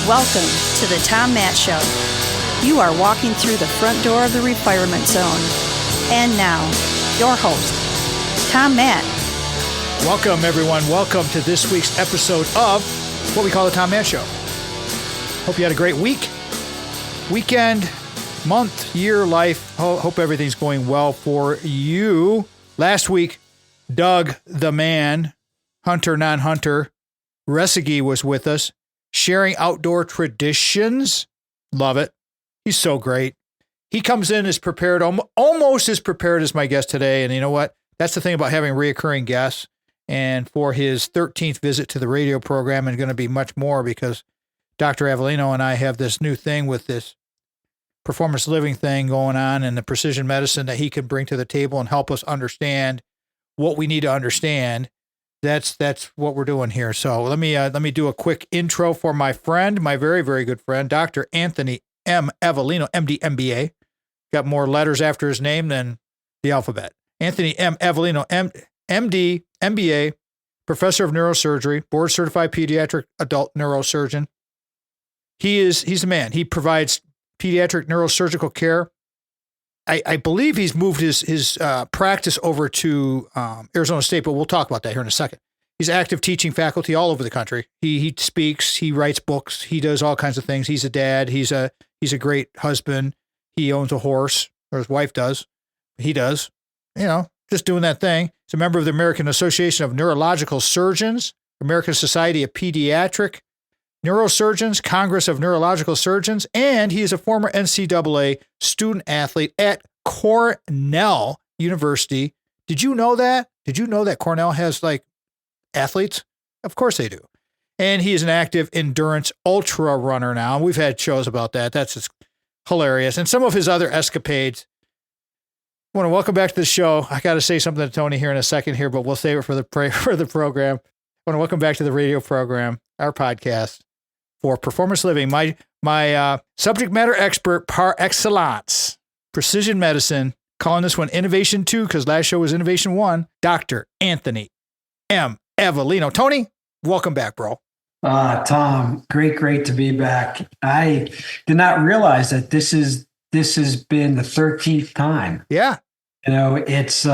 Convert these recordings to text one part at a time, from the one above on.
Welcome to the Tom Matt Show. You are walking through the front door of the retirement zone. And now, your host, Tom Matt. Welcome, everyone. Welcome to this week's episode of what we call the Tom Matt Show. Hope you had a great week, weekend, month, year, life. Hope everything's going well for you. Last week, Doug, the man, hunter, non-hunter, Resigi was with us, sharing outdoor traditions. Love it. He's so great. He comes in as prepared, almost as prepared as my guest today. And you know what? That's the thing about having reoccurring guests. And for his 13th visit to the radio program, and going to be much more because Dr. Avellino and I have this new thing with this performance living thing going on and the precision medicine that he can bring to the table and help us understand what we need to understand. That's what we're doing here. So let me do a quick intro for my friend, my very, very good friend, Dr. Anthony M. Avellino, MD, MBA. Got more letters after his name than the alphabet. Anthony M. Avellino, MD, MBA, professor of neurosurgery, board certified pediatric adult neurosurgeon. He's the man. He provides pediatric neurosurgical care. I believe he's moved his practice over to Arizona State, but we'll talk about that here in a second. He's active teaching faculty all over the country. He speaks, he writes books, he does all kinds of things. He's a dad. He's a great husband. He owns a horse, or his wife does. He does, just doing that thing. He's a member of the American Association of Neurological Surgeons, American Society of Pediatric Neurosurgeons, Congress of Neurological Surgeons, and he is a former NCAA student athlete at Cornell University. Did you know that? Did you know that Cornell has athletes? Of course they do. And he is an active endurance ultra runner now. We've had shows about that. That's just hilarious. And some of his other escapades. I want to welcome back to the show. I got to say something to Tony here in a second here, but we'll save it for the program. I want to welcome back to the radio program, our podcast for performance living. My subject matter expert par excellence, precision medicine, calling this one Innovation 2 because last show was Innovation 1, Dr. Anthony M. Avellino. Tony, welcome back, bro. Tom, great to be back. I did not realize that this has been the 13th time. Yeah. It's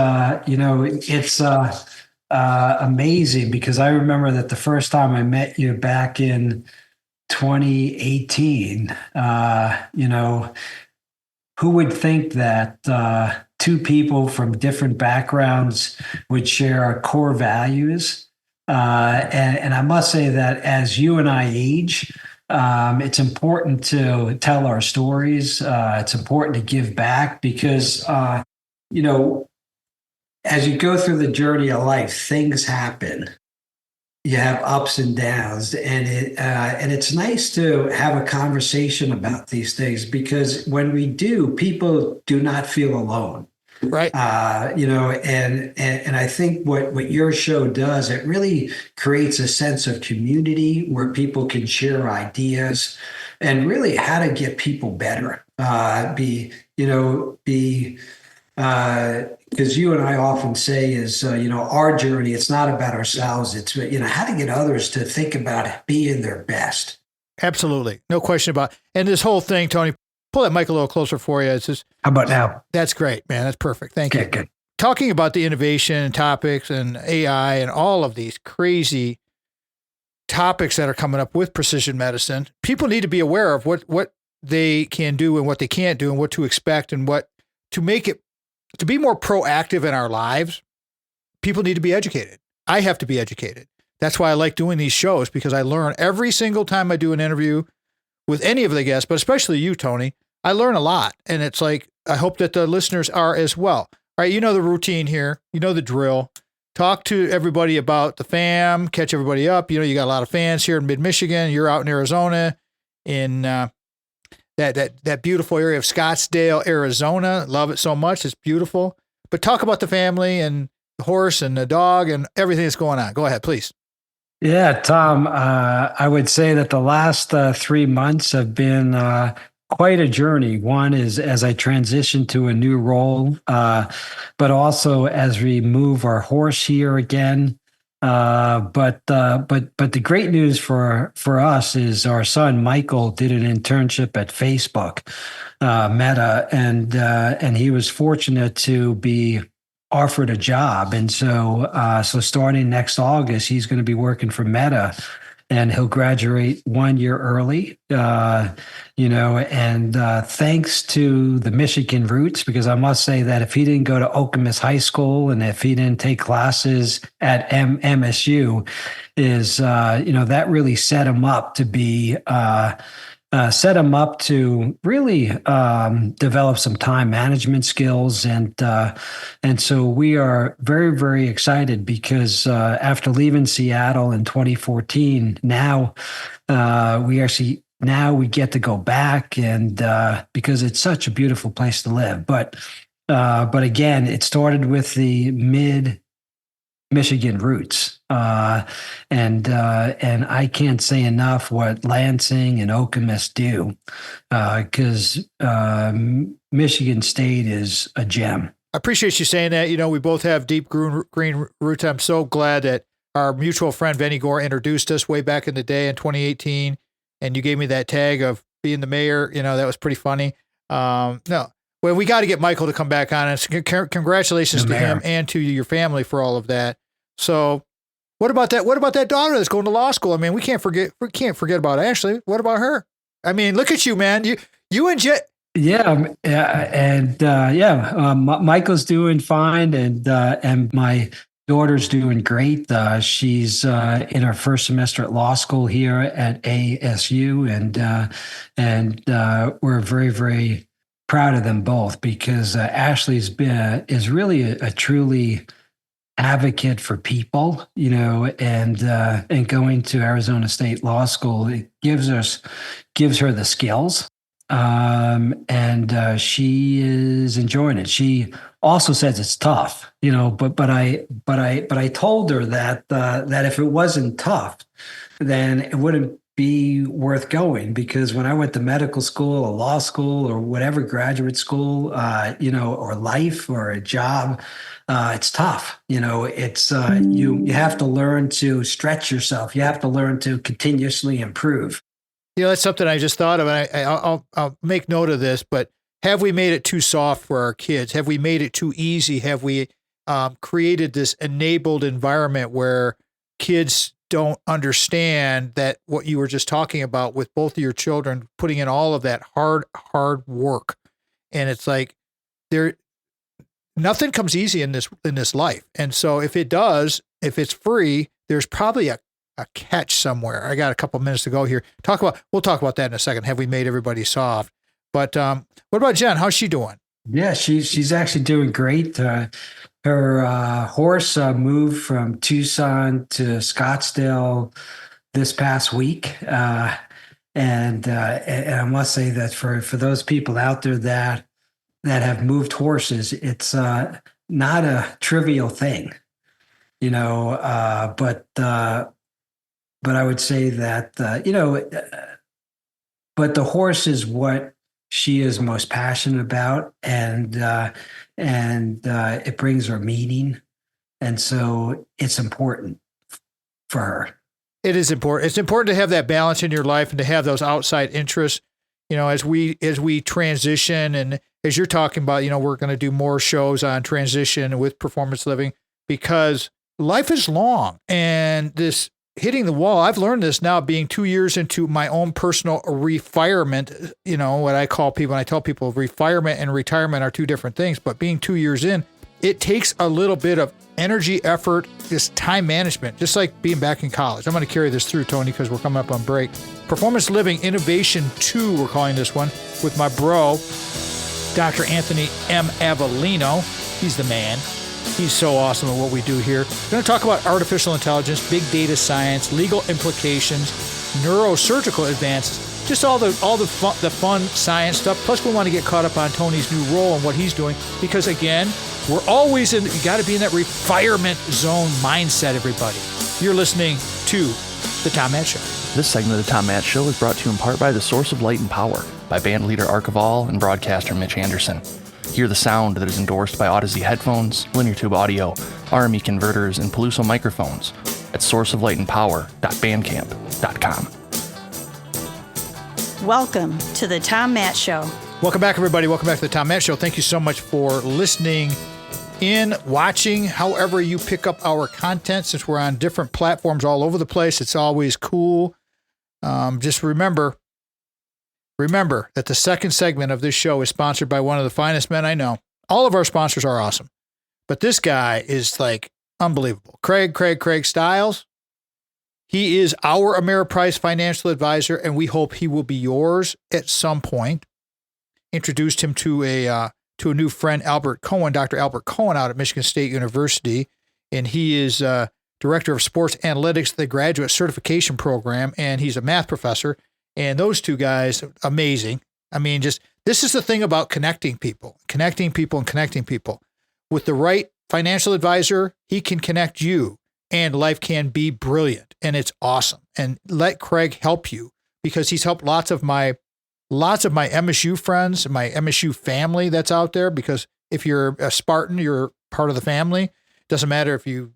amazing because I remember that the first time I met you back in 2018, who would think that two people from different backgrounds would share our core values? And I must say that as you and I age, it's important to tell our stories. It's important to give back because, as you go through the journey of life, things happen. You have ups and downs, and it's nice to have a conversation about these things because when we do, people do not feel alone. Right. And I think what your show does, it really creates a sense of community where people can share ideas and really how to get people better. Because you and I often say is, our journey, it's not about ourselves. It's, how to get others to think about being their best. Absolutely. No question about it. And this whole thing, Tony, pull that mic a little closer for you. It's just, how about now? That's great, man. That's perfect. Thank you. Good. Talking about the innovation topics and AI and all of these crazy topics that are coming up with precision medicine, people need to be aware of what they can do and what they can't do and what to expect and what to make it, to be more proactive in our lives. People need to be educated. I have to be educated. That's why I like doing these shows because I learn every single time I do an interview with any of the guests, but especially you, Tony. I learn a lot. And it's I hope that the listeners are as well. All right. You know the routine here. You know the drill. Talk to everybody about the fam, catch everybody up. You got a lot of fans here in mid-Michigan. You're out in Arizona in that beautiful area of Scottsdale, Arizona. Love it so much. It's beautiful. But talk about the family and the horse and the dog and everything that's going on. Go ahead, please. Yeah, Tom, I would say that the last 3 months have been quite a journey. One is as I transition to a new role, but also as we move our horse here again. But the great news for us is our son Michael did an internship at Facebook, Meta, and he was fortunate to be offered a job, and so starting next August, he's going to be working for Meta, and he'll graduate 1 year early. Thanks to the Michigan roots, because I must say that if he didn't go to Okemos High School and if he didn't take classes at MSU, that really set him up to be really develop some time management skills, and so we are very, very excited because after leaving Seattle in 2014, now we get to go back, and because it's such a beautiful place to live. But again, it started with the Michigan roots, and I can't say enough what Lansing and Okemos do, because Michigan State is a gem. I appreciate you saying that. We both have deep green roots. I'm so glad that our mutual friend Vinny Gore introduced us way back in the day in 2018, and you gave me that tag of being the mayor. That was pretty funny. Well, we got to get Michael to come back on, and congratulations to him and to your family for all of that. So, what about that? What about that daughter that's going to law school? I mean, we can't forget about Ashley. What about her? I mean, look at you, man. You and Jet. Michael's doing fine, and my daughter's doing great. She's in her first semester at law school here at ASU, and we're very, very proud of them both, because Ashley's is really a truly advocate for people, and going to Arizona State Law School, it gives her the skills, and she is enjoying it. She also says it's tough, but I told her that if it wasn't tough, then it wouldn't be worth going, because when I went to medical school or law school or whatever graduate school, or life or a job, it's tough. It's you have to learn to stretch yourself. You have to learn to continuously improve. That's something I just thought of, and I'll make note of this. But have we made it too soft for our kids? Have we made it too easy? Have we created this enabled environment where kids don't understand that what you were just talking about with both of your children, putting in all of that hard work? And it's like nothing comes easy in this life. And so if if it's free, there's probably a catch somewhere. I got a couple minutes to go here. We'll talk about that in a second. Have we made everybody soft? But what about Jen? How's she doing? Yeah, she's actually doing great. Her horse moved from Tucson to Scottsdale this past week, and I must say that for those people out there that have moved horses, it's not a trivial thing, but I would say that but the horse is what she is most passionate about, and it brings her meaning, and so it's important for her. It is important. It's important to have that balance in your life and to have those outside interests. As we transition, and as you're talking about, we're going to do more shows on transition with performance living, because life is long, and this hitting the wall. I've learned this now, being 2 years into my own personal refirement. What I call people, and I tell people, refirement and retirement are two different things, but being 2 years in, it takes a little bit of energy, effort, just time management, just like being back in college. I'm going to carry this through, Tony, because we're coming up on break. Performance Living Innovation 2, we're calling this one, with my bro, Dr. Anthony M. Avellino. He's the man. He's so awesome at what we do here. We're going to talk about artificial intelligence, big data science, legal implications, neurosurgical advances, just all the fun science stuff. Plus, we want to get caught up on Tony's new role and what he's doing, because again, we're always you got to be in that refirement zone mindset, everybody. You're listening to The Tom Matt Show. This segment of The Tom Matt Show is brought to you in part by The Source of Light and Power by band leader Archival and broadcaster Mitch Anderson. Hear the sound that is endorsed by Odyssey headphones, linear tube audio, RME converters, and Peluso microphones. at sourceoflightandpower.bandcamp.com. Welcome to the Tom Matt Show. Welcome back, everybody. Welcome back to the Tom Matt Show. Thank you so much for listening in, watching, however you pick up our content, since we're on different platforms all over the place. It's always cool. Just remember that the second segment of this show is sponsored by one of the finest men I know. All of our sponsors are awesome, but this guy is like unbelievable. Craig Stiles. He is our Ameriprise financial advisor, and we hope he will be yours at some point. Introduced him to a new friend, Albert Cohen, Dr. Albert Cohen out at Michigan State University, and he is director of sports analytics at the graduate certification program, and he's a math professor. And those two guys, amazing. I mean, just this is the thing about connecting people. With the right financial advisor, he can connect you, and life can be brilliant, and it's awesome. And let Craig help you, because he's helped lots of my MSU friends, my MSU family that's out there, because if you're a Spartan, you're part of the family. Doesn't matter if you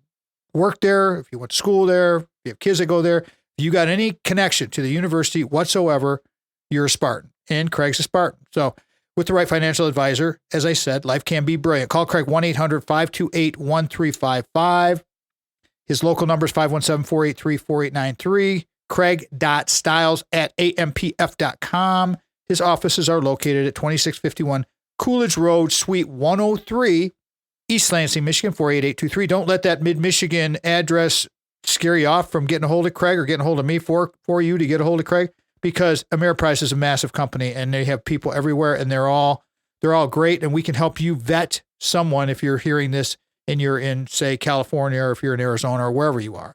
work there, if you went to school there, if you have kids that go there, if you got any connection to the university whatsoever, you're a Spartan, and Craig's a Spartan. So with the right financial advisor, as I said, life can be brilliant. Call Craig 1-800-528-1355. His local number is 517-483-4893. Craig.stiles@ampf.com. His offices are located at 2651 Coolidge Road, Suite 103, East Lansing, Michigan, 48823. Don't let that mid-Michigan address scare you off from getting a hold of Craig or getting a hold of me for you to get a hold of Craig, because Ameriprise is a massive company, and they have people everywhere, and they're all great, and we can help you vet someone if you're hearing this and you're in, say, California, or if you're in Arizona, or wherever you are.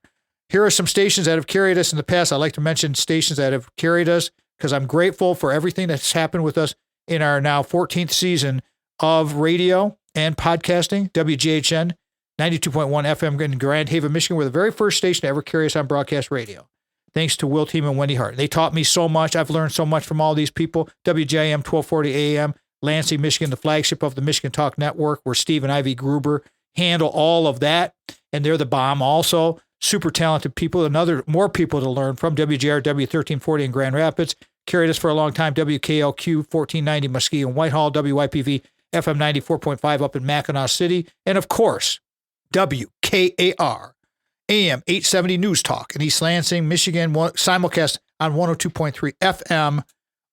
Here are some stations that have carried us in the past. I like to mention stations that have carried us, because I'm grateful for everything that's happened with us in our now 14th season of radio and podcasting. WGHN 92.1 FM in Grand Haven, Michigan. We're the very first station to ever carry us on broadcast radio. Thanks to Will Team and Wendy Hart. They taught me so much. I've learned so much from all these people. WJM 1240 AM, Lansing, Michigan, the flagship of the Michigan Talk Network, where Steve and Ivy Gruber handle all of that. And they're the bomb also. Super talented people. More people to learn from. WJR W1340 in Grand Rapids. Carried us for a long time. WKLQ 1490 Muskegon Whitehall. WYPV FM 94.5 up in Mackinac City. And of course, WKAR AM 870 News Talk in East Lansing, Michigan. Simulcast on 102.3 FM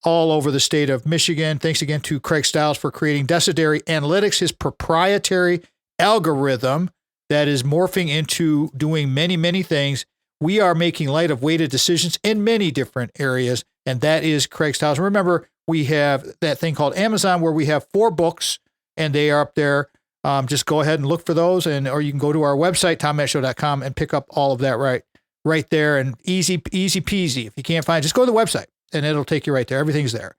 all over the state of Michigan. Thanks again to Craig Stiles for creating Decideri Analytics, his proprietary algorithm that is morphing into doing many, many things. We are making light of weighted decisions in many different areas, and that is Craig Stiles. Remember, we have that thing called Amazon, where we have 4 books, and they are up there. Just go ahead and look for those, or you can go to our website, tommattshow.com, and pick up all of that right there, and easy peasy. If you can't find it, just go to the website, and it'll take you right there. Everything's there.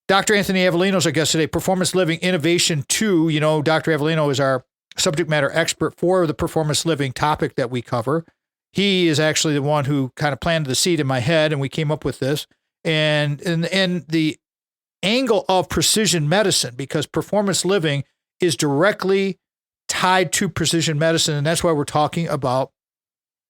Dr. Anthony Avellino is our guest today. Performance Living Innovation 2. You know, Dr. Avellino is our subject matter expert for the performance living topic that we cover. He is actually the one who kind of planted the seed in my head, and we came up with this. And the angle of precision medicine, because performance living is directly tied to precision medicine, and that's why we're talking about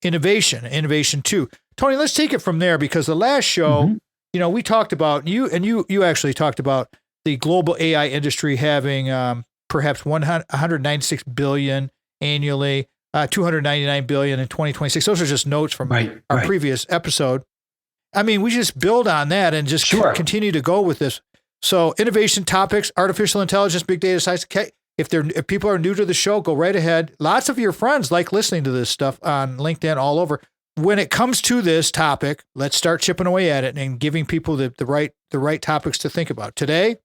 innovation 2. Tony, let's take it from there, because the last show, we talked about, you actually talked about the global AI industry having perhaps 196 billion annually, 299 billion in 2026. Those are just notes from our previous episode. I mean, we just build on that and just continue to go with this. So innovation topics, artificial intelligence, big data science. If people are new to the show, go right ahead. Lots of your friends like listening to this stuff on LinkedIn all over. When it comes to this topic, let's start chipping away at it and giving people the right topics to think about. Today,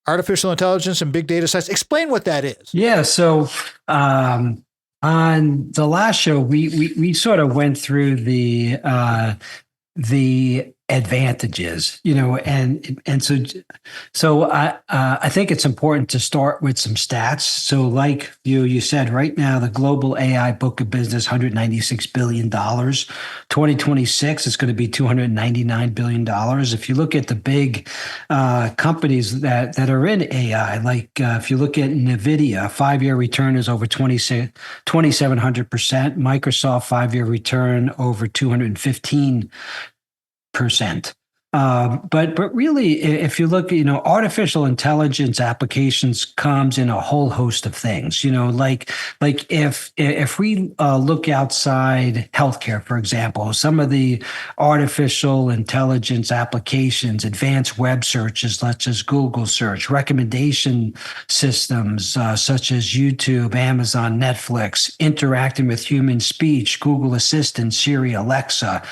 artificial intelligence and big data science. Explain what that is. Yeah. So on the last show, we sort of went through the advantages, and so I think it's important to start with some stats. So like you said, right now, the global AI book of business, $196 billion. 2026, it's going to be $299 billion. If you look at the big companies that are in AI, like if you look at NVIDIA, 5-year return is over 2,700%. Microsoft 5-year return over 215%. But really, if you look, artificial intelligence applications comes in a whole host of things. Like if we look outside healthcare, for example, some of the artificial intelligence applications, advanced web searches such as Google search, recommendation systems such as YouTube, Amazon, Netflix, interacting with human speech, Google Assistant, Siri, Alexa.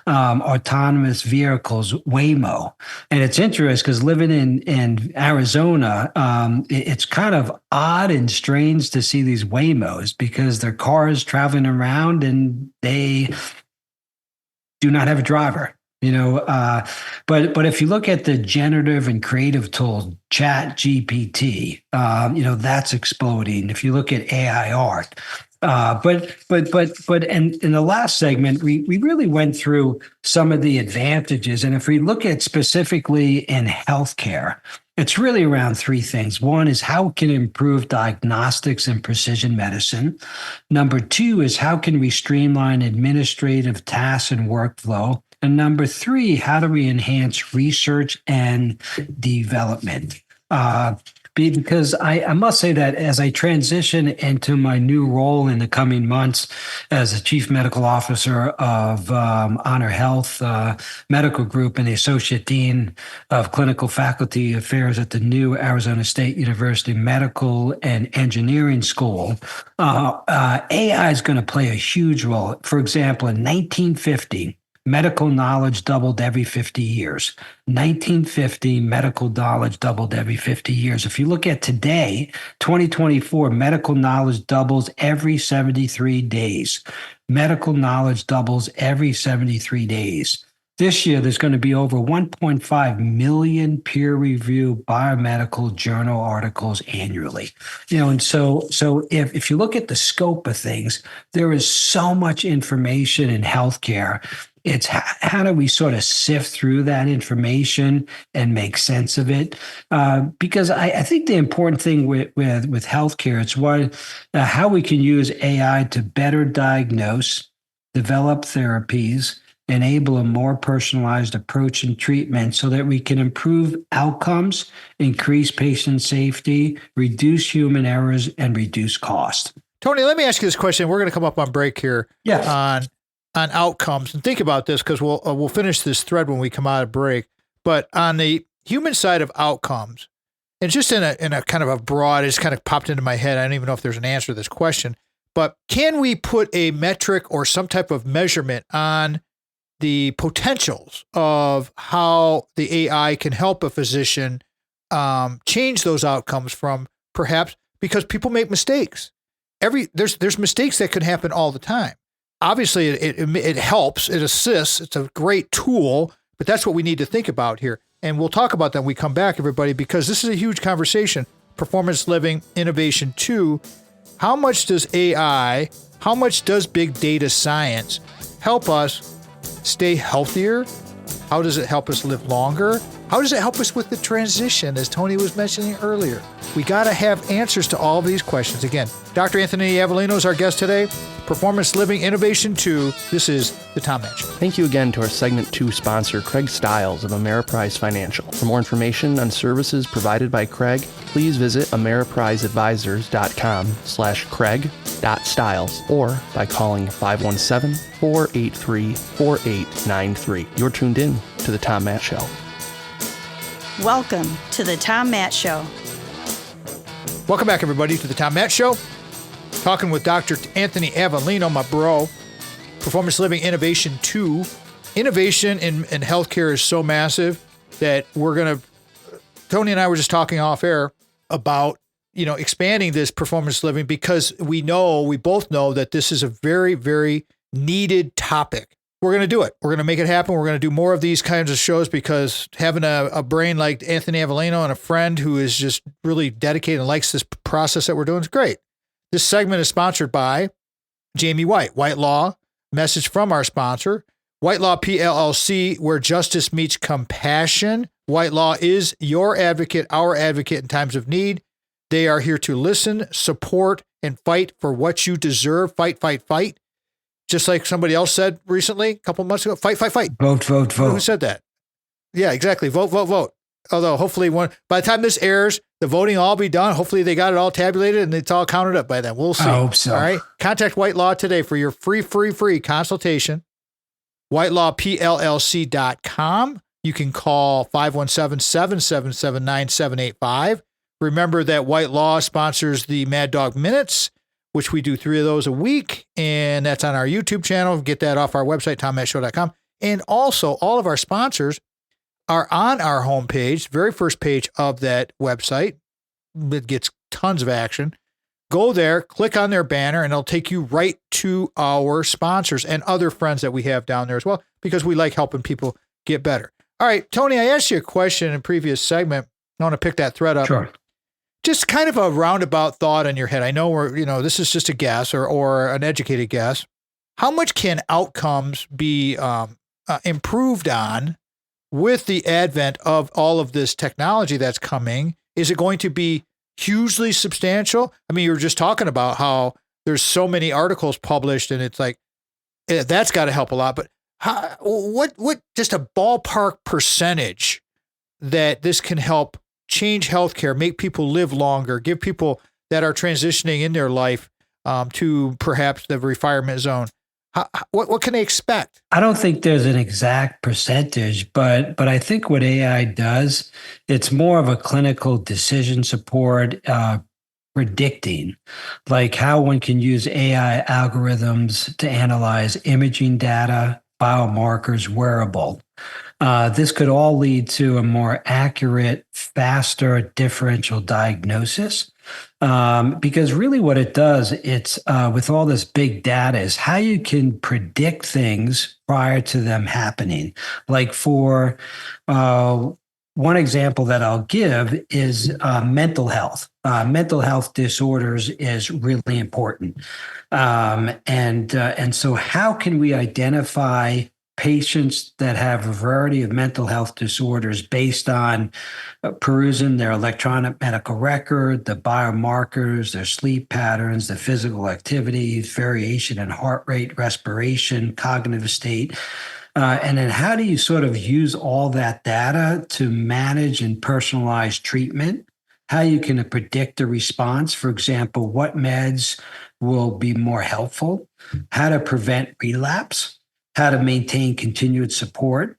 Autonomous vehicles, Waymo. And it's interesting because living in Arizona, it's kind of odd and strange to see these Waymos because they're cars traveling around and they do not have a driver. But if you look at the generative and creative tools, Chat GPT, that's exploding. If you look at AI art, but in the last segment, we really went through some of the advantages. And if we look at specifically in healthcare, it's really around three things. One is how it can improve diagnostics and precision medicine. Number two is how can we streamline administrative tasks and workflow? And number three, how do we enhance research and development? Because I must say that as I transition into my new role in the coming months as the Chief Medical Officer of Honor Health Medical Group and the Associate Dean of Clinical Faculty Affairs at the new Arizona State University Medical and Engineering School, AI is going to play a huge role. For example, in 1950, medical knowledge doubled every 50 years. 1950, medical knowledge doubled every 50 years. If you look at today, 2024, medical knowledge doubles every 73 days. Medical knowledge doubles every 73 days. This year, there's going to be over 1.5 million peer-reviewed biomedical journal articles annually. And so if you look at the scope of things, there is so much information in healthcare. It's how do we sort of sift through that information and make sense of it? Because I think the important thing with healthcare, it's how we can use AI to better diagnose, develop therapies, enable a more personalized approach and treatment so that we can improve outcomes, increase patient safety, reduce human errors, and reduce cost. Tony, let me ask you this question. We're going to come up on break here. Yes. On outcomes, and think about this because we'll finish this thread when we come out of break. But on the human side of outcomes, and just in a kind of a broad, it's kind of popped into my head. I don't even know if there's an answer to this question, but can we put a metric or some type of measurement on the potentials of how the AI can help a physician change those outcomes from perhaps because people make mistakes. There's mistakes that could happen all the time. Obviously, it helps, it assists, it's a great tool, but that's what we need to think about here. And we'll talk about that when we come back, everybody, because this is a huge conversation. Performance Living Innovation 2. How much does AI, how much does big data science help us stay healthier? How does it help us live longer? How does it help us with the transition, as Tony was mentioning earlier? We got to have answers to all of these questions. Again, Dr. Anthony Avellino is our guest today. Performance Living Innovation 2. This is the Tom Match Show. Thank you again to our Segment 2 sponsor, Craig Stiles of Ameriprise Financial. For more information on services provided by Craig, please visit ameripriseadvisors.com/Craig.Stiles or by calling 517-483-4893. You're tuned in to the Tom Match Show. Welcome to the Tom Match Show. Welcome back, everybody, to the Tom Match Show. Talking with Dr. Anthony Avellino, my bro. Performance Living Innovation 2. Innovation in healthcare is so massive that Tony and I were just talking off air about, expanding this performance living because we both know that this is a very, very needed topic we're going to do it. We're going to make it happen. We're going to do more of these kinds of shows because having a brain like Anthony Avellino and a friend who is just really dedicated and likes this process that we're doing is great. This segment is sponsored by Jamie White, White Law. Message from our sponsor, White Law pt.II, where justice meets compassion. White Law is your advocate, our advocate in times of need. They are here to listen, support, and fight for what you deserve. Fight, fight, fight. Just like somebody else said recently, a couple months ago, fight, fight, fight. Vote, vote, vote. Who said that? Yeah, exactly. Vote, vote, vote. Although hopefully by the time this airs, the voting will all be done. Hopefully they got it all tabulated and it's all counted up by then. We'll see. I hope so. All right. Contact White Law today for your free consultation. WhiteLawPLLC.com. You can call 517-777-9785. Remember that White Law sponsors the Mad Dog Minutes, which we do 3 of those a week. And that's on our YouTube channel. Get that off our website, TomMattShow.com. And also all of our sponsors are on our homepage, very first page of that website. It gets tons of action. Go there, click on their banner, and it'll take you right to our sponsors and other friends that we have down there as well, because we like helping people get better. All right, Tony, I asked you a question in a previous segment. I want to pick that thread up. Sure. Just kind of a roundabout thought in your head. I know this is just a guess or an educated guess. How much can outcomes be improved on with the advent of all of this technology that's coming? Is it going to be hugely substantial? I mean, you were just talking about how there's so many articles published and it's like, that's got to help a lot. But what just a ballpark percentage that this can help change healthcare, make people live longer, give people that are transitioning in their life to perhaps the retirement zone? What can they expect? I don't think there's an exact percentage, but I think what AI does, it's more of a clinical decision support, predicting, like how one can use AI algorithms to analyze imaging data, biomarkers, wearable. This could all lead to a more accurate, faster differential diagnosis. Because really what it does, it's with all this big data is how you can predict things prior to them happening. Like for one example that I'll give is mental health. Mental health disorders is really important. And so how can we identify patients that have a variety of mental health disorders based on perusing their electronic medical record, the biomarkers, their sleep patterns, the physical activity, variation in heart rate, respiration, cognitive state. And then how do you sort of use all that data to manage and personalize treatment? How you can predict a response, for example, what meds will be more helpful, how to prevent relapse, how to maintain continued support,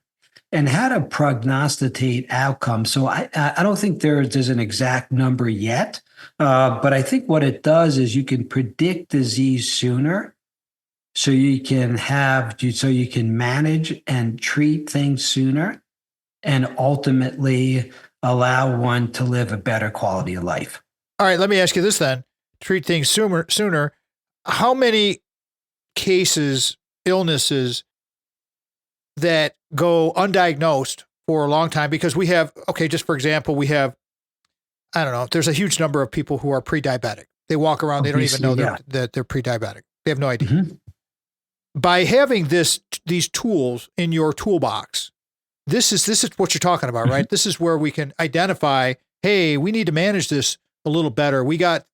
and how to prognosticate outcomes. So I don't think there's an exact number yet, but I think what it does is you can predict disease sooner, so you can manage and treat things sooner, and ultimately allow one to live a better quality of life. All right, let me ask you this then. Treat things sooner. How many cases, illnesses that go undiagnosed for a long time? Because we have, just for example, we have, I don't know, there's a huge number of people who are pre-diabetic. They walk around, they don't even know that they're pre-diabetic. They have no idea. Mm-hmm. By having these tools in your toolbox, this is what you're talking about, right? Mm-hmm. This is where we can identify, hey, we need to manage this a little better. We got,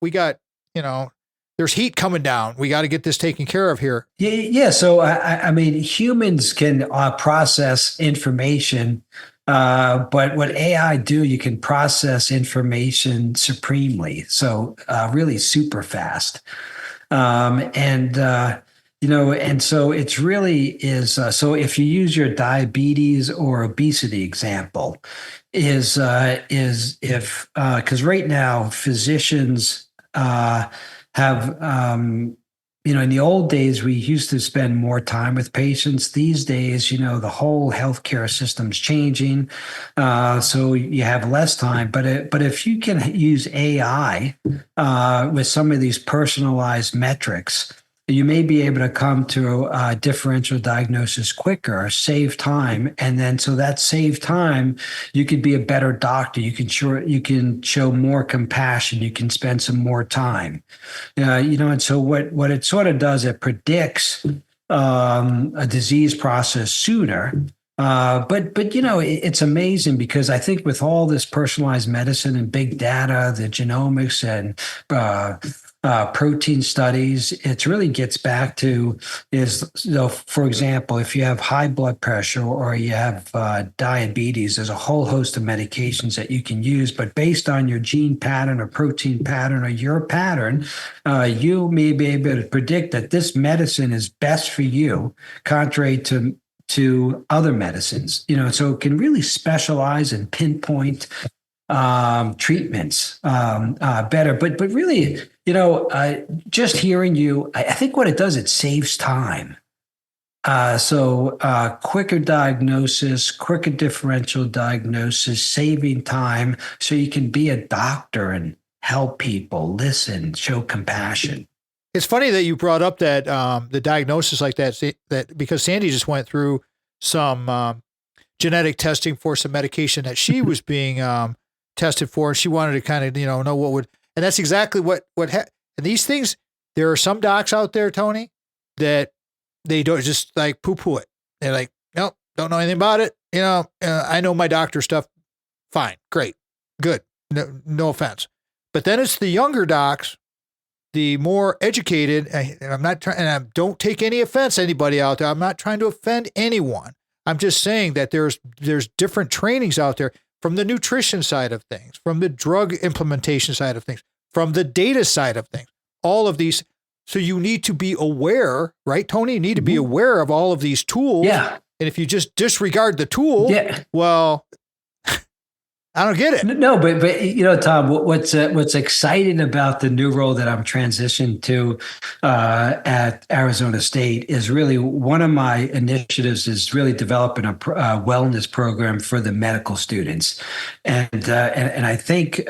there's heat coming down. We got to get this taken care of here. Yeah. So, I mean, humans can process information, but what AI do, you can process information supremely. So really super fast. And so it's really is, so if you use your diabetes or obesity example, because right now physicians have, in the old days, we used to spend more time with patients. These days, the whole healthcare system's changing. So you have less time, but if you can use AI with some of these personalized metrics, you may be able to come to a differential diagnosis quicker, save time, and then so that save time, you could be a better doctor. You can show more compassion. You can spend some more time. And so what it sort of does, it predicts a disease process sooner. But it's amazing because I think with all this personalized medicine and big data, the genomics and protein studies, it really gets back to for example, if you have high blood pressure or you have diabetes, there's a whole host of medications that you can use, but based on your gene pattern or protein pattern or your pattern, you may be able to predict that this medicine is best for you, contrary to other medicines, so it can really specialize and pinpoint treatments better. But really, just hearing you, I think what it does, it saves time. So quicker diagnosis, quicker differential diagnosis, saving time, so you can be a doctor and help people, listen, show compassion. It's funny that you brought up that the diagnosis like that because Sandy just went through some genetic testing for some medication that she was being tested for, and she wanted to kind of know what would, and that's exactly what and these things. There are some docs out there, Tony, that they don't just like poo-poo it. They're like, nope, don't know anything about it. I know my doctor stuff. Fine, great, good, no offense. But then it's the younger docs, the more educated, I'm not trying, and I don't take any offense, anybody out there. I'm not trying to offend anyone. I'm just saying that there's different trainings out there from the nutrition side of things, from the drug implementation side of things, from the data side of things, all of these. So you need to be aware, right, Tony? You need to be aware of all of these tools. Yeah. And if you just disregard the tool, well, I don't get it. No, but Tom, what's exciting about the new role that I'm transitioned to at Arizona State is really one of my initiatives is really developing a wellness program for the medical students, and I think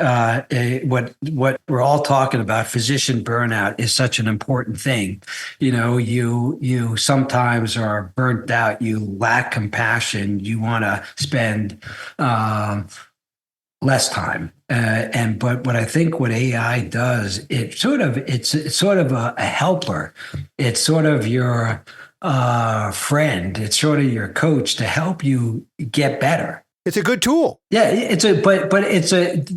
what we're all talking about, physician burnout, is such an important thing. You sometimes are burnt out. You lack compassion. You want to spend less time. But what I think what AI does, it's sort of a helper. It's sort of your friend. It's sort of your coach to help you get better. It's a good tool. Yeah, it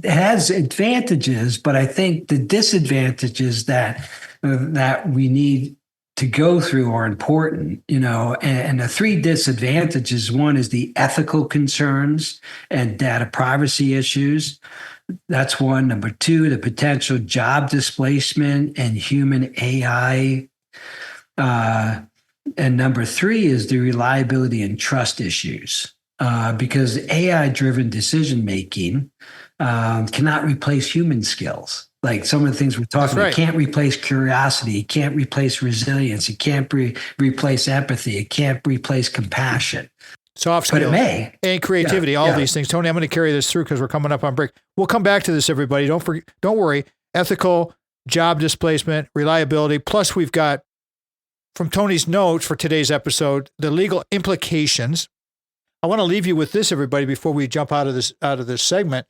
has advantages, but I think the disadvantages that we need to go through are important, and the three disadvantages. One is the ethical concerns and data privacy issues. That's one. Number two, the potential job displacement and human AI. And number three is the reliability and trust issues. Because AI-driven decision-making cannot replace human skills. Like some of the things we're talking about, it can't replace curiosity. It can't replace resilience. It can't replace empathy. It can't replace compassion. Soft skills. But it may. And creativity, all these things. Tony, I'm going to carry this through because we're coming up on break. We'll come back to this, everybody. Don't worry. Ethical, job displacement, reliability. Plus, we've got, from Tony's notes for today's episode, the legal implications. I want to leave you with this, everybody, before we jump out of this segment.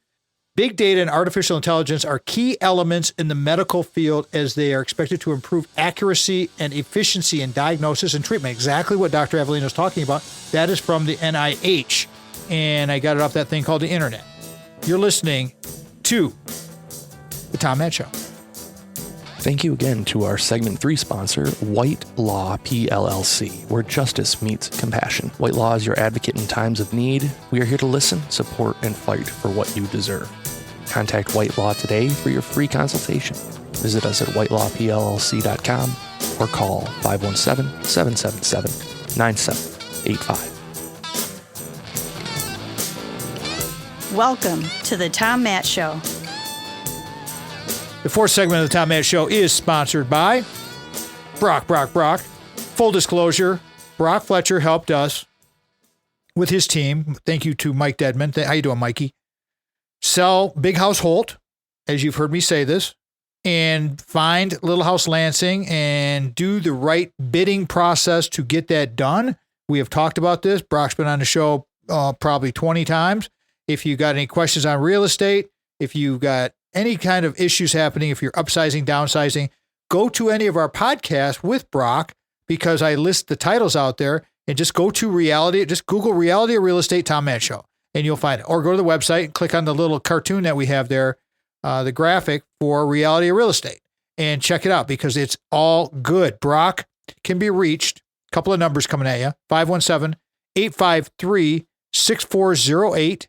Big data and artificial intelligence are key elements in the medical field as they are expected to improve accuracy and efficiency in diagnosis and treatment. Exactly what Dr. Avellino is talking about. That is from the NIH, and I got it off that thing called the internet. You're listening to The Tom Matt Show. Thank you again to our segment 3 sponsor, White Law PLLC, where justice meets compassion. White Law is your advocate in times of need. We are here to listen, support, and fight for what you deserve. Contact White Law today for your free consultation. Visit us at whitelawpllc.com or call 517-777-9785. Welcome to the Tom Matt Show. The fourth segment of the Tom Matt Show is sponsored by Brock. Full disclosure, Brock Fletcher helped us with his team. Thank you to Mike Dedman. How you doing, Mikey? Sell Big House Holt, as you've heard me say this. and find Little House Lansing and do the right bidding process to get that done. We have talked about this. Brock's been on the show probably 20 times. If you got any questions on real estate, if you've got any kind of issues happening, if you're upsizing, downsizing, go to any of our podcasts with Brock, because I list the titles out there, and just go to just Google Reality of Real Estate Tom Matt Show, and you'll find it. Or go to the website and click on the little cartoon that we have there, the graphic for Reality of Real Estate, and check it out, because it's all good. Brock can be reached. A couple of numbers coming at you. 517-853-6408.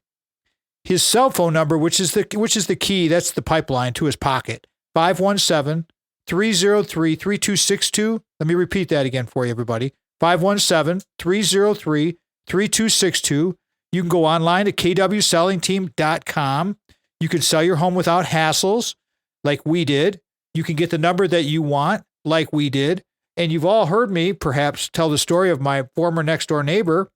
His cell phone number, which is the key, that's the pipeline to his pocket. 517-303-3262. Let me repeat that again for you, everybody. 517-303-3262. You can go online to kwsellingteam.com. You can sell your home without hassles, like we did. You can get the number that you want, like we did. And you've all heard me perhaps tell the story of my former next door neighbor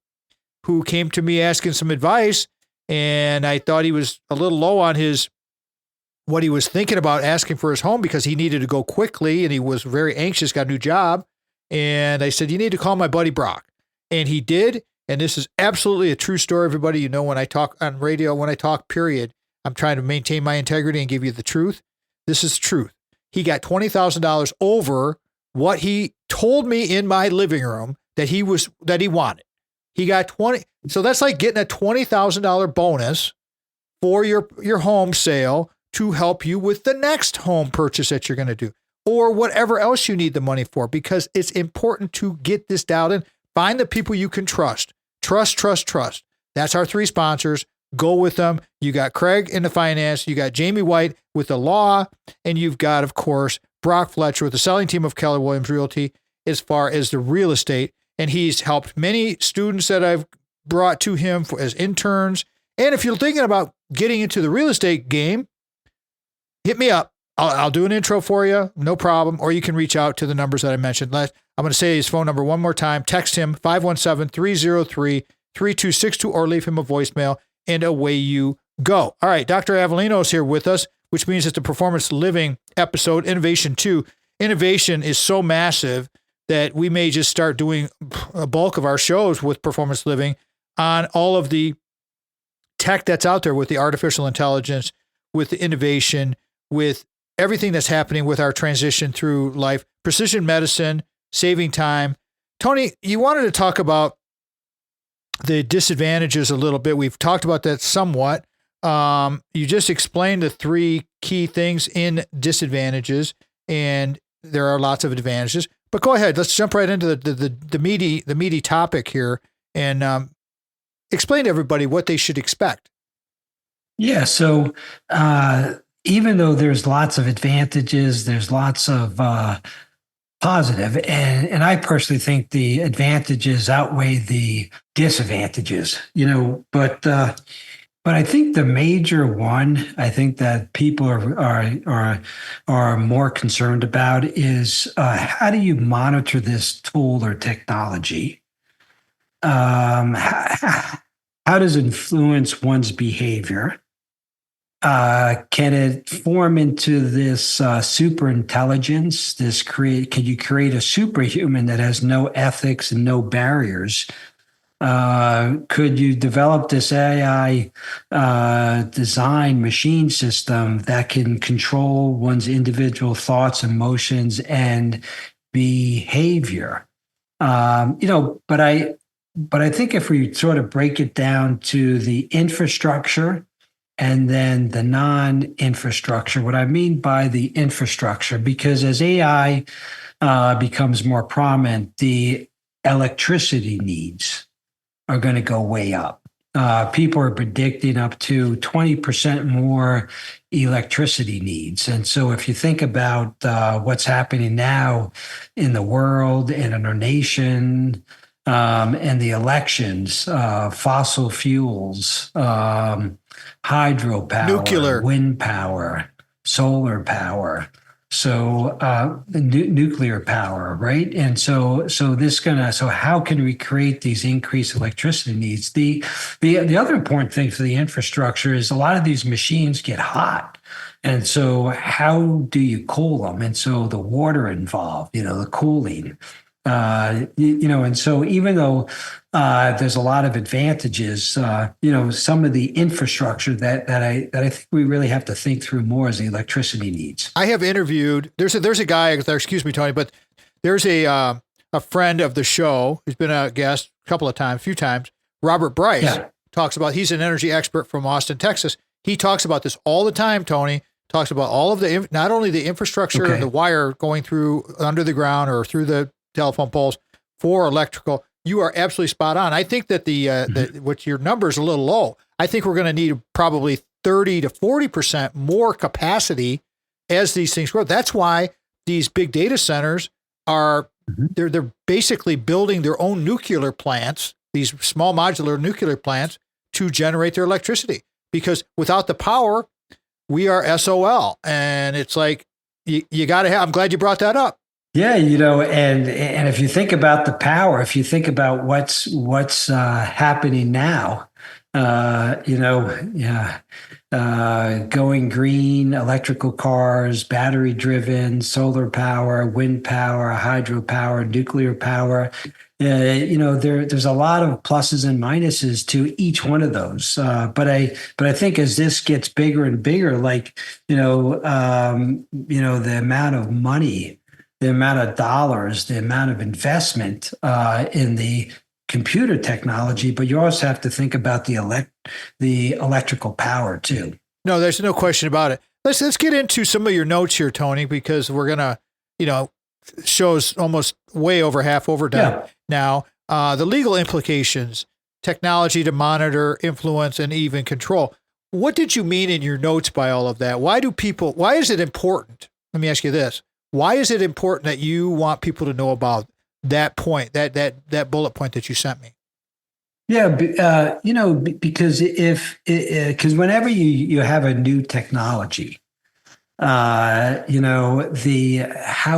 who came to me asking some advice, and I thought he was a little low on what he was thinking about asking for his home, because he needed to go quickly and he was very anxious, got a new job. And I said, you need to call my buddy Brock. And he did. And this is absolutely a true story, everybody. You know, when I talk on radio, when I talk, period, I'm trying to maintain my integrity and give you the truth. This is truth. He got $20,000 over what he told me in my living room that he wanted. He got 20. So that's like getting a $20,000 bonus for your home sale to help you with the next home purchase that you're going to do, or whatever else you need the money for, because it's important to get this dialed in. Find the people you can trust. Trust. That's our 3 sponsors. Go with them. You got Craig in the finance. You got Jamie White with the law. And you've got, of course, Brock Fletcher with the selling team of Keller Williams Realty as far as the real estate. And he's helped many students that I've brought to him as interns. And if you're thinking about getting into the real estate game, hit me up. I'll do an intro for you. No problem. Or you can reach out to the numbers that I mentioned. I'm going to say his phone number one more time. Text him 517-303-3262 or leave him a voicemail, and away you go. All right. Dr. Avellino is here with us, which means it's the Performance Living episode, Innovation 2. Innovation is so massive that we may just start doing a bulk of our shows with Performance Living on all of the tech that's out there, with the artificial intelligence, with the innovation, with everything that's happening with our transition through life, precision medicine, saving time. Tony, you wanted to talk about the disadvantages a little bit. We've talked about that somewhat. You just explained the 3 key things in disadvantages, and there are lots of advantages. But go ahead. Let's jump right into the meaty topic here, and explain to everybody what they should expect. Yeah. So even though there's lots of advantages, there's lots of positive, and I personally think the advantages outweigh the disadvantages. But I think the major one, I think that people are more concerned about is how do you monitor this tool or technology? How does it influence one's behavior? Can it form into this super intelligence? Can you create a superhuman that has no ethics and no barriers? Could you develop this AI design machine system that can control one's individual thoughts, emotions, and behavior? But I think if we sort of break it down to the infrastructure and then the non-infrastructure, what I mean by the infrastructure, because as AI becomes more prominent, the electricity needs are going to go way up. People are predicting up to 20% more electricity needs. And so if you think about what's happening now in the world and in our nation, and the elections, fossil fuels, hydropower, nuclear, wind power, solar power, So nuclear power, right? And so how can we create these increased electricity needs? The other important thing for the infrastructure is a lot of these machines get hot. And so how do you cool them? And so the water involved, the cooling. And so even though there's a lot of advantages, some of the infrastructure that I think we really have to think through more is the electricity needs. I have interviewed. There's a guy there. Excuse me, Tony, but there's a friend of the show who's been a guest a few times. Robert Bryce talks about. He's an energy expert from Austin, Texas. He talks about this all the time. Tony talks about all of not only the infrastructure and the wire going through under the ground or through the telephone poles for electrical. You are absolutely spot on. I think that what your number is a little low. I think we're going to need probably 30 to 40% more capacity as these things grow. That's why these big data centers are, they're basically building their own nuclear plants, these small modular nuclear plants to generate their electricity. Because without the power, we are SOL. And it's like, you got to have, I'm glad you brought that up. Yeah, and if you think about the power, if you think about what's happening now, going green, electrical cars, battery driven, solar power, wind power, hydropower, nuclear power. There's a lot of pluses and minuses to each one of those. But I think as this gets bigger and bigger, the amount of money, the amount of dollars, the amount of investment in the computer technology, but you also have to think about the electrical power too. No, there's no question about it. Let's get into some of your notes here, Tony, because we're gonna, show's almost way over half overdone now. The legal implications, technology to monitor, influence, and even control. What did you mean in your notes by all of that? Why is it important? Let me ask you this. Why is it important that you want people to know about that point, that bullet point that you sent me? Yeah, because because whenever you have a new technology, how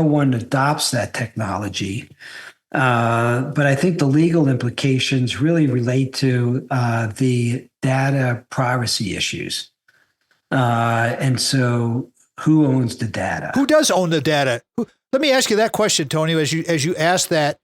one adopts that technology, but I think the legal implications really relate to the data privacy issues, and so. Who owns the data? Who does own the data? Let me ask you that question, Tony, as you ask that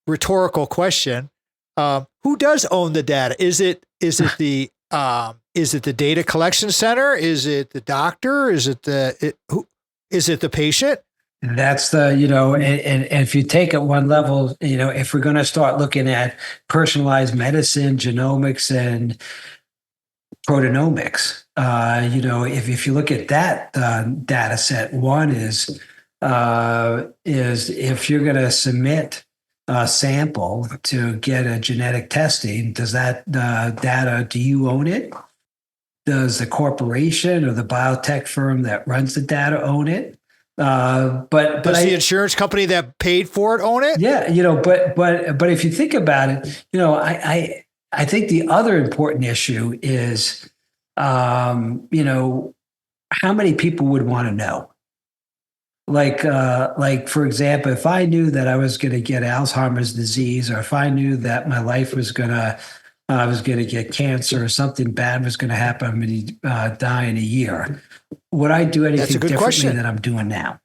rhetorical question. Who does own the data? Is it the data collection center? Is it the doctor? Is it the patient? That's and if you take it one level, if we're going to start looking at personalized medicine, genomics, and proteomics, if you look at that data set, one is if you're going to submit a sample to get a genetic testing, does that data, do you own it? Does the corporation or the biotech firm that runs the data own it? But does the insurance company that paid for it own it? Yeah, but if you think about it, I think the other important issue is, how many people would want to know? Like for example, if I knew that I was going to get Alzheimer's disease, or if I knew that my life was I was going to get cancer, or something bad was going to happen, I'm going to die in a year, would I do anything differently than I'm doing now?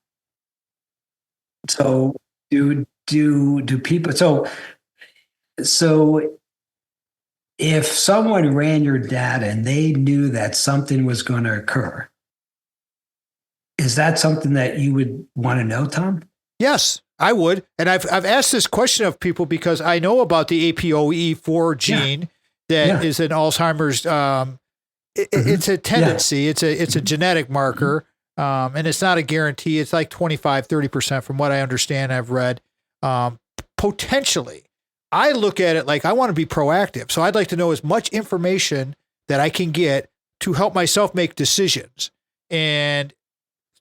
So do people? So if someone ran your data and they knew that something was going to occur, is that something that you would want to know, Tom? Yes, I would. And I've asked this question of people because I know about the APOE4 gene that is an Alzheimer's. It's a tendency. It's a genetic marker, and it's not a guarantee. It's like 25, 30% from what I understand. I've read potentially. I look at it like I want to be proactive. So I'd like to know as much information that I can get to help myself make decisions. And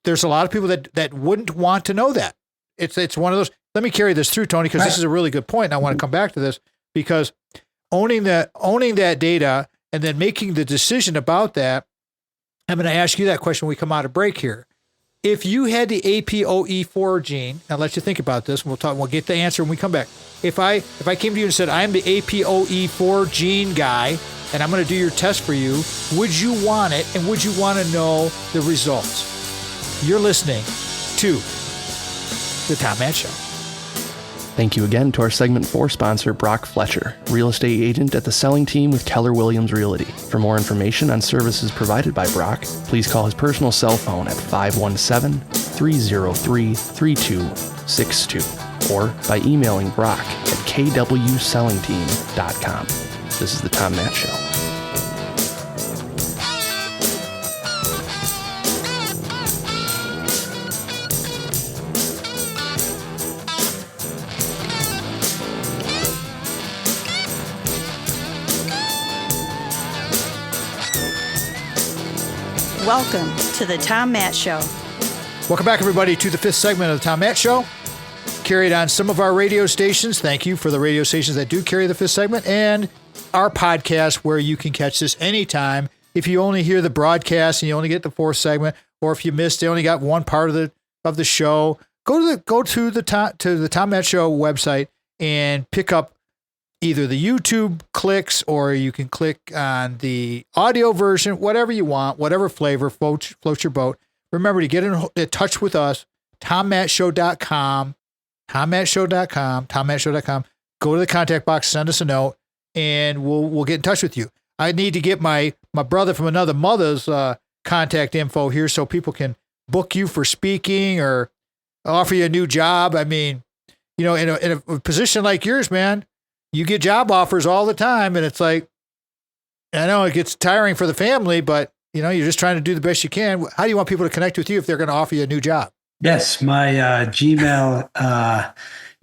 there's a lot of people that wouldn't want to know that. It's one of those. Let me carry this through, Tony, because this is a really good point. And I want to come back to this because owning that data and then making the decision about that, I'm going to ask you that question when we come out of break here. if you had the APOE4 gene, now let you think about this, and we'll get the answer when we come back. If I came to you and said, I'm the APOE4 gene guy, and I'm going to do your test for you, would you want it, and would you want to know the results? You're listening to The Tom Matt Show. Thank you again to our segment 4 sponsor, Brock Fletcher, real estate agent at the selling team with Keller Williams Realty. For more information on services provided by Brock, please call his personal cell phone at 517-303-3262 or by emailing Brock at kwsellingteam.com. This is the Tom Matt Show. Welcome to the Tom Matt Show. Welcome back, everybody, to the 5th segment of the Tom Matt Show. Carried on some of our radio stations. Thank you for the radio stations that do carry the 5th segment, and our podcast where you can catch this anytime. If you only hear the broadcast and you only get the 4th segment, or if you missed, they only got one part of the show, go to the Tom Matt Show website and pick up either the YouTube clicks, or you can click on the audio version, whatever you want, whatever flavor floats your boat. Remember to get in touch with us, tommattshow.com, tommattshow.com. Go to the contact box, send us a note, and we'll get in touch with you. I need to get my brother from another mother's contact info here so people can book you for speaking or offer you a new job. I mean, in a position like yours, man, you get job offers all the time, and it's like, I know it gets tiring for the family, but you're just trying to do the best you can. How do you want people to connect with you if they're going to offer you a new job? Yes, my Gmail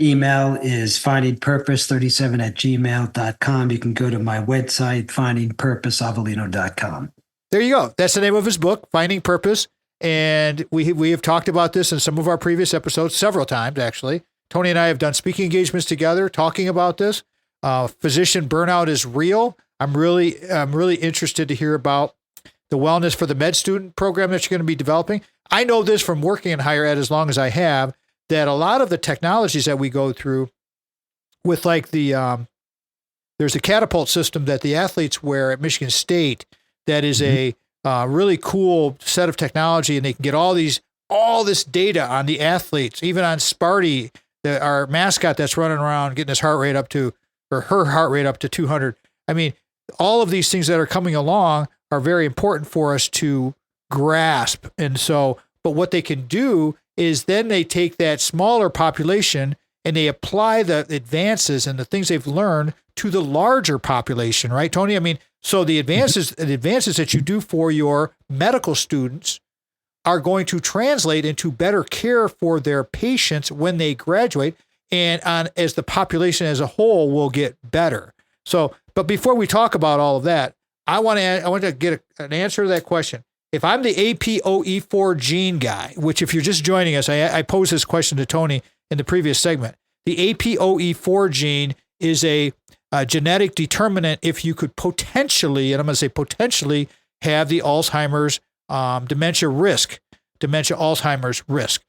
email is findingpurpose37@gmail.com. You can go to my website, findingpurposeavellino.com. There you go. That's the name of his book, Finding Purpose. And we have talked about this in some of our previous episodes, several times, actually. Tony and I have done speaking engagements together talking about this. Physician burnout is real. I'm really interested to hear about the Wellness for the Med Student program that you're going to be developing. I know this from working in higher ed as long as I have, that a lot of the technologies that we go through with like there's a catapult system that the athletes wear at Michigan State that is a really cool set of technology, and they can get all this data on the athletes, even on Sparty, our mascot that's running around getting her heart rate up to 200. I mean, all of these things that are coming along are very important for us to grasp. And so, but what they can do is then they take that smaller population and they apply the advances and the things they've learned to the larger population, right, Tony? I mean, so the advances that you do for your medical students are going to translate into better care for their patients when they graduate, and as the population as a whole will get better. So, but before we talk about all of that, I want to get an answer to that question. If I'm the APOE4 gene guy, which if you're just joining us, I posed this question to Tony in the previous segment. The APOE4 gene is a genetic determinant if you could potentially, and I'm going to say potentially, have the Alzheimer's dementia Alzheimer's risk.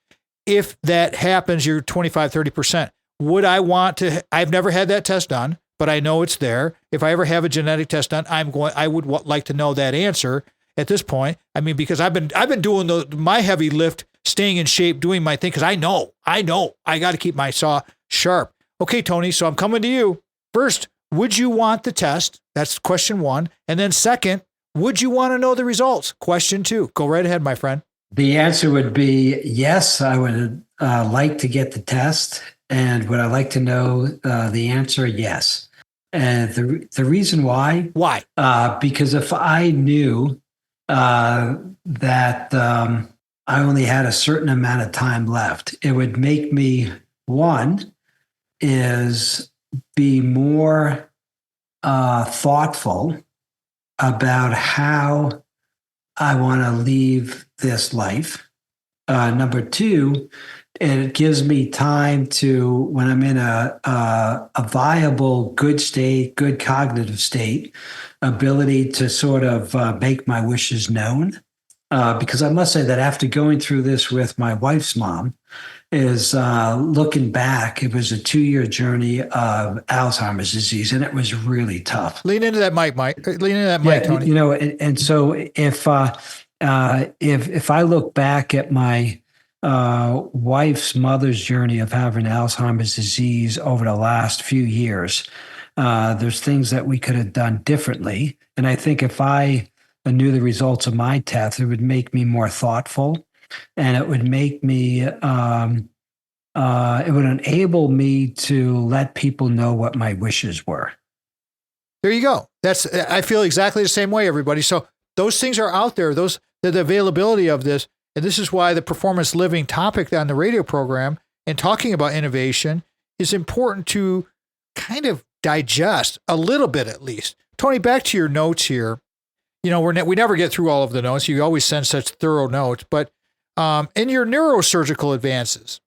If that happens, you're 25, 30%. Would I want to, I've never had that test done, but I know it's there. If I ever have a genetic test done, I would like to know that answer at this point. I mean, because I've been doing my heavy lift, staying in shape, doing my thing, because I know I got to keep my saw sharp. Okay, Tony, so I'm coming to you. First, would you want the test? That's question one. And then second, would you want to know the results? Question two. Go right ahead, my friend. The answer would be yes, I would like to get the test. And would I like to know the answer? Yes. And the reason why? Why? Because if I knew that I only had a certain amount of time left, it would make me, one, is be more thoughtful about how I want to leave this life. Number two, it gives me time to, when I'm in a viable, good state, good cognitive state, ability to sort of make my wishes known because I must say that after going through this with my wife's mom, is looking back, it was a 2-year journey of Alzheimer's disease, and it was really tough. Lean into that mic, Mike. Lean into that mic, Tony. And so if I look back at my wife's mother's journey of having Alzheimer's disease over the last few years, there's things that we could have done differently. And I think if I knew the results of my test, it would make me more thoughtful, and it would make me, it would enable me to let people know what my wishes were. There you go. I feel exactly the same way, everybody. So those things are out there. The availability of this, and this is why the performance living topic on the radio program and talking about innovation is important to kind of digest a little bit, at least. Tony, back to your notes here. We never get through all of the notes. You always send such thorough notes, but in your neurosurgical advances,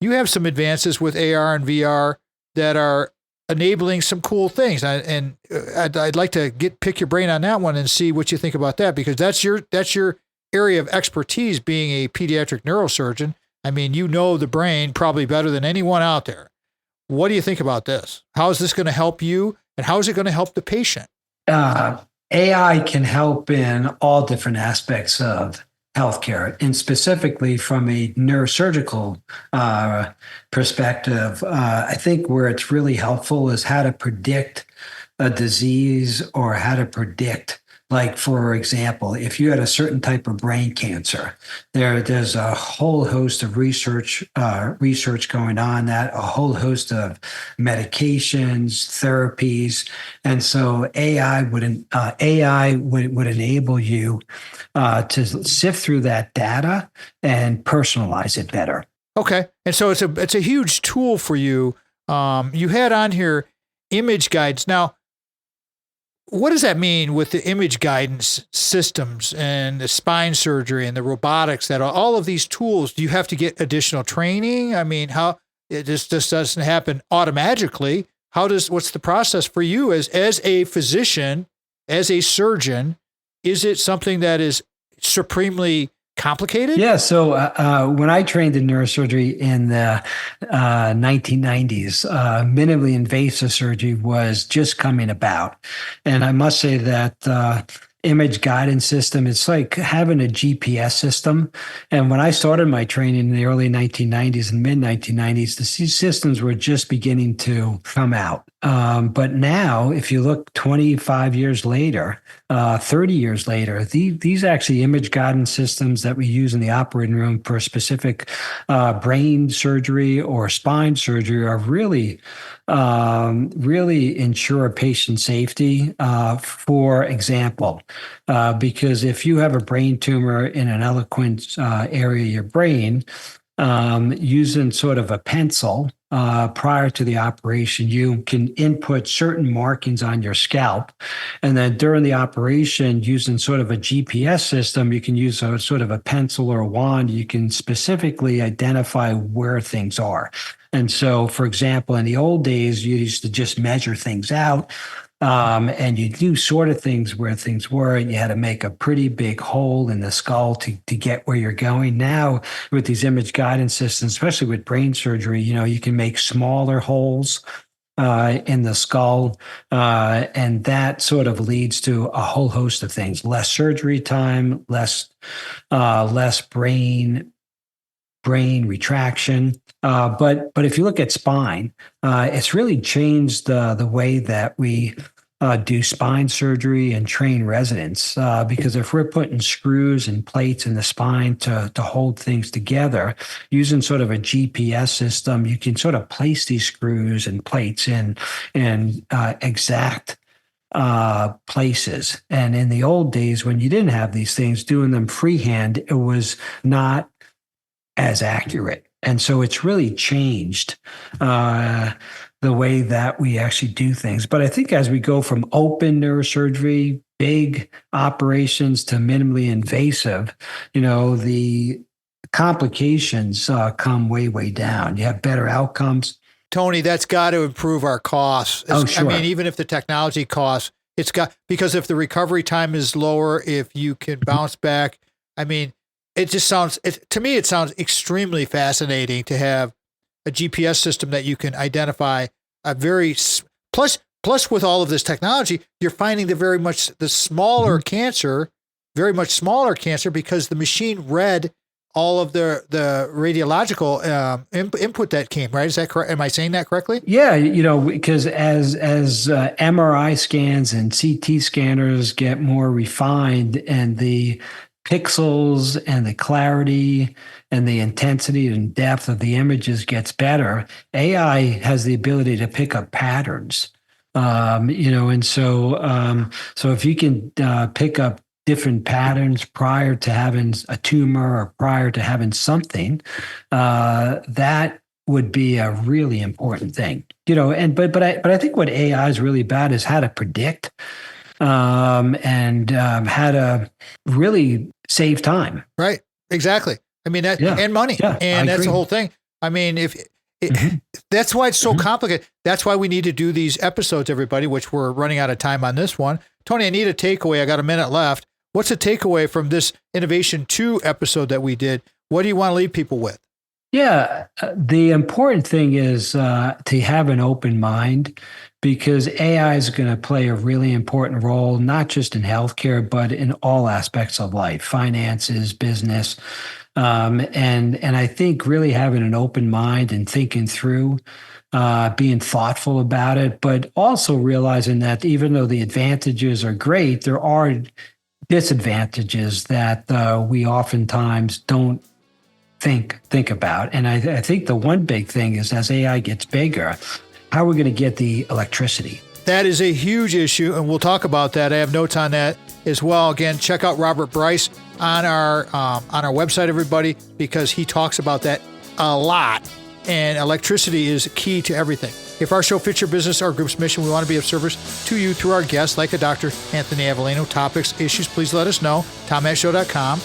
you have some advances with AR and VR that are enabling some cool things. And I'd like to pick your brain on that one and see what you think about that, because that's your area of expertise, being a pediatric neurosurgeon. I mean, you know the brain probably better than anyone out there. What do you think about this? How is this going to help you, and how is it going to help the patient? AI can help in all different aspects of healthcare, and specifically from a neurosurgical perspective. I think where it's really helpful is how to predict a disease, or how to predict, like, for example, if you had a certain type of brain cancer, there's a whole host of research going on, that a whole host of medications, therapies, and so AI would enable you to sift through that data and personalize it better. Okay, and so it's a huge tool for you. You had on here image guides. Now, what does that mean with the image guidance systems and the spine surgery and the robotics, that all of these tools? Do you have to get additional training? I mean, how it just doesn't happen automatically? What's the process for you as a physician, as a surgeon? Is it something that is supremely complicated? Yeah. So when I trained in neurosurgery in the 1990s, minimally invasive surgery was just coming about. And I must say that image guidance system, it's like having a GPS system. And when I started my training in the early 1990s and mid 1990s, the systems were just beginning to come out. But now, if you look 25 years later, 30 years later, these actually image guidance systems that we use in the operating room for specific brain surgery or spine surgery are really ensure patient safety. For example, because if you have a brain tumor in an eloquent area of your brain, using sort of a pencil prior to the operation, you can input certain markings on your scalp. And then during the operation, using sort of a GPS system, you can use a sort of a pencil or a wand. You can specifically identify where things are. And so, for example, in the old days, you used to just measure things out. And you do sort of things where things were, and you had to make a pretty big hole in the skull to get where you're going. Now, with these image guidance systems, especially with brain surgery, you can make smaller holes in the skull, and that sort of leads to a whole host of things: less surgery time, less brain retraction. But if you look at spine, it's really changed the way that we do spine surgery and train residents. Because if we're putting screws and plates in the spine to hold things together, using sort of a GPS system, you can sort of place these screws and plates in exact places. And in the old days, when you didn't have these things, doing them freehand, it was not as accurate. And so it's really changed the way that we actually do things. But I think as we go from open neurosurgery, big operations, to minimally invasive, the complications come way, way down. You have better outcomes. Tony, that's got to improve our costs. Sure. I mean, even if the technology costs, because if the recovery time is lower, if you can bounce back I mean, it just sounds, to me, it sounds extremely fascinating to have a GPS system that you can identify a very, plus with all of this technology, you're finding the smaller cancer, very much smaller cancer, because the machine read all of the radiological input that came, right? Is that correct? Am I saying that correctly? Yeah, because as MRI scans and CT scanners get more refined and the pixels and the clarity and the intensity and depth of the images gets better, AI has the ability to pick up patterns. And so if you can pick up different patterns prior to having a tumor or prior to having something, that would be a really important thing. But I think what AI is really about is how to predict and how to really save time. Right. Exactly. I mean, and money. Yeah, and that's the whole thing. I mean, that's why it's so complicated. That's why we need to do these episodes, everybody, which we're running out of time on this one. Tony, I need a takeaway. I got a minute left. What's the takeaway from this Innovation 2 episode that we did? What do you want to leave people with? Yeah, the important thing is to have an open mind, because AI is going to play a really important role, not just in healthcare, but in all aspects of life, finances, business. And I think really having an open mind and thinking through, being thoughtful about it, but also realizing that even though the advantages are great, there are disadvantages that we oftentimes don't think about. And I think the one big thing is, as AI gets bigger, how are we going to get the electricity? That is a huge issue, and we'll talk about that. I have notes on that as well. Again, check out Robert Bryce on our website, everybody, because he talks about that a lot. And electricity is key to everything. If our show fits your business, our group's mission, we want to be of service to you through our guests, like a Dr. Anthony Avellino. Topics, issues, please let us know. TomMattShow.com.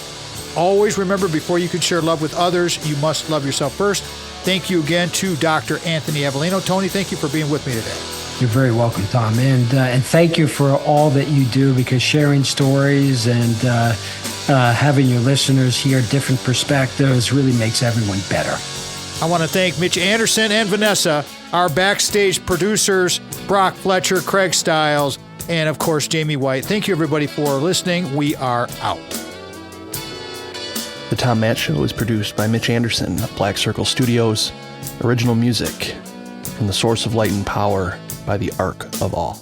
Always remember, before you can share love with others, you must love yourself first. Thank you again to Dr. Anthony Avellino. Tony, thank you for being with me today. You're very welcome, Tom. And thank you for all that you do, because sharing stories and having your listeners hear different perspectives really makes everyone better. I want to thank Mitch Anderson and Vanessa, our backstage producers, Brock Fletcher, Craig Stiles, and of course, Jamie White. Thank you, everybody, for listening. We are out. The Tom Matt Show is produced by Mitch Anderson of Black Circle Studios. Original music from The Source of Light and Power by The Ark of All.